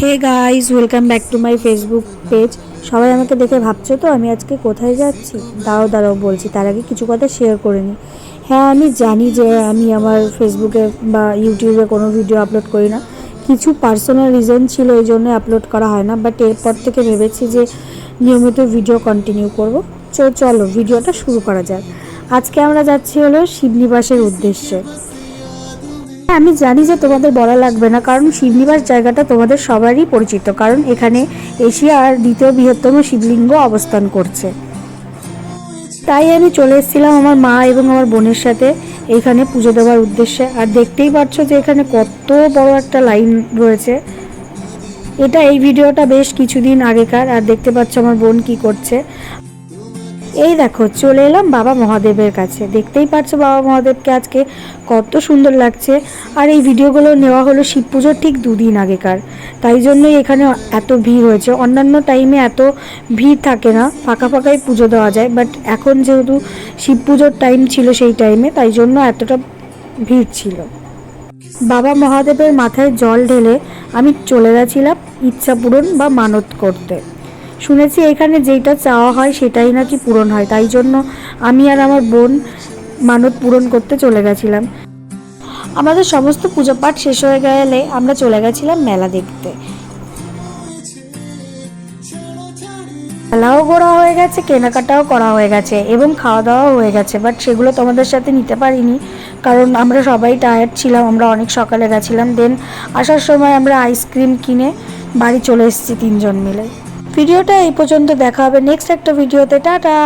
Hey guys, welcome back to my Facebook page. সবাই আমাকে দেখে ভাবছো তো আমি আজকে কোথায় যাচ্ছি। দাঁড়াও বলছি, তার আগে কিছু কথা শেয়ার করে নিই। হ্যাঁ, আমি জানি যে আমি আমার ফেসবুকে বা ইউটিউবে কোনো ভিডিও আপলোড করি না। কিছু পার্সোনাল রিজন ছিল, এই জন্য আপলোড করা হয় না। বাট এরপর থেকে ভেবেছি যে নিয়মিত ভিডিও কন্টিনিউ করবো। চলো ভিডিওটা শুরু করা যাক। আজকে আমরা যাচ্ছি হলো শিবনিবাসের উদ্দেশ্যে। আমি জানি যে তোমাদের বলা লাগবে না, কারণ শিবনিবাস জায়গাটা তোমাদের সবারই পরিচিত, কারণ এখানে এশিয়ার দ্বিতীয় বৃহত্তম শিবলিঙ্গ অবস্থান করছে। তাই আমি চলে এসেছিলাম আমার মা এবং আমার বোনের সাথে এখানে পুজো দেওয়ার উদ্দেশ্যে। আর দেখতেই পাচ্ছ যে এখানে কত বড় একটা লাইন রয়েছে। এই ভিডিওটা বেশ কিছুদিন আগেকার। আর দেখতে পাচ্ছ আমার বোন কি করছে। এই দেখো, চলে এলাম বাবা মহাদেবের কাছে। দেখতেই পাচ্ছ বাবা মহাদেবকে আজকে কত সুন্দর লাগছে। আর এই ভিডিওগুলো নেওয়া হলো শিব পুজোর ঠিক 2 দিন আগেকার, তাই জন্যই এখানে এত ভিড় হয়েছে। অন্যান্য টাইমে এত ভিড় থাকে না, ফাঁকা ফাঁকাই পুজো দেওয়া যায়। বাট এখন যেহেতু শিব পুজোর টাইম ছিল সেই টাইমে, তাই জন্য এতটা ভিড় ছিল। বাবা মহাদেবের মাথায় জল ঢেলে আমি চলে গেছিলাম ইচ্ছা পূরণ বা মানত করতে। শুনেছি এখানে যেটা চাওয়া হয় সেটাই নাকি পূরণ হয়, তাই জন্য আমি আর আমার বোন মানত পূরণ করতে চলে গেছিলাম। আমাদের সমস্ত পুজো পাঠ শেষ হয়ে গেলে আমরা চলে গেছিলাম মেলা দেখতে। মেলাও ঘোরা হয়ে গেছে, কেনাকাটাও করা হয়ে গেছে এবং খাওয়া দাওয়াও হয়ে গেছে। বাট সেগুলো তোমাদের সাথে নিতে পারিনি, কারণ আমরা সবাই টায়ার্ড ছিলাম। আমরা অনেক সকালে গেছিলাম। দেন আসার সময় আমরা আইসক্রিম কিনে বাড়ি চলে এসেছি 3জন মিলে। ভিডিওটা এই পর্যন্ত, দেখা হবে নেক্সট একটা ভিডিওতে। টাটা।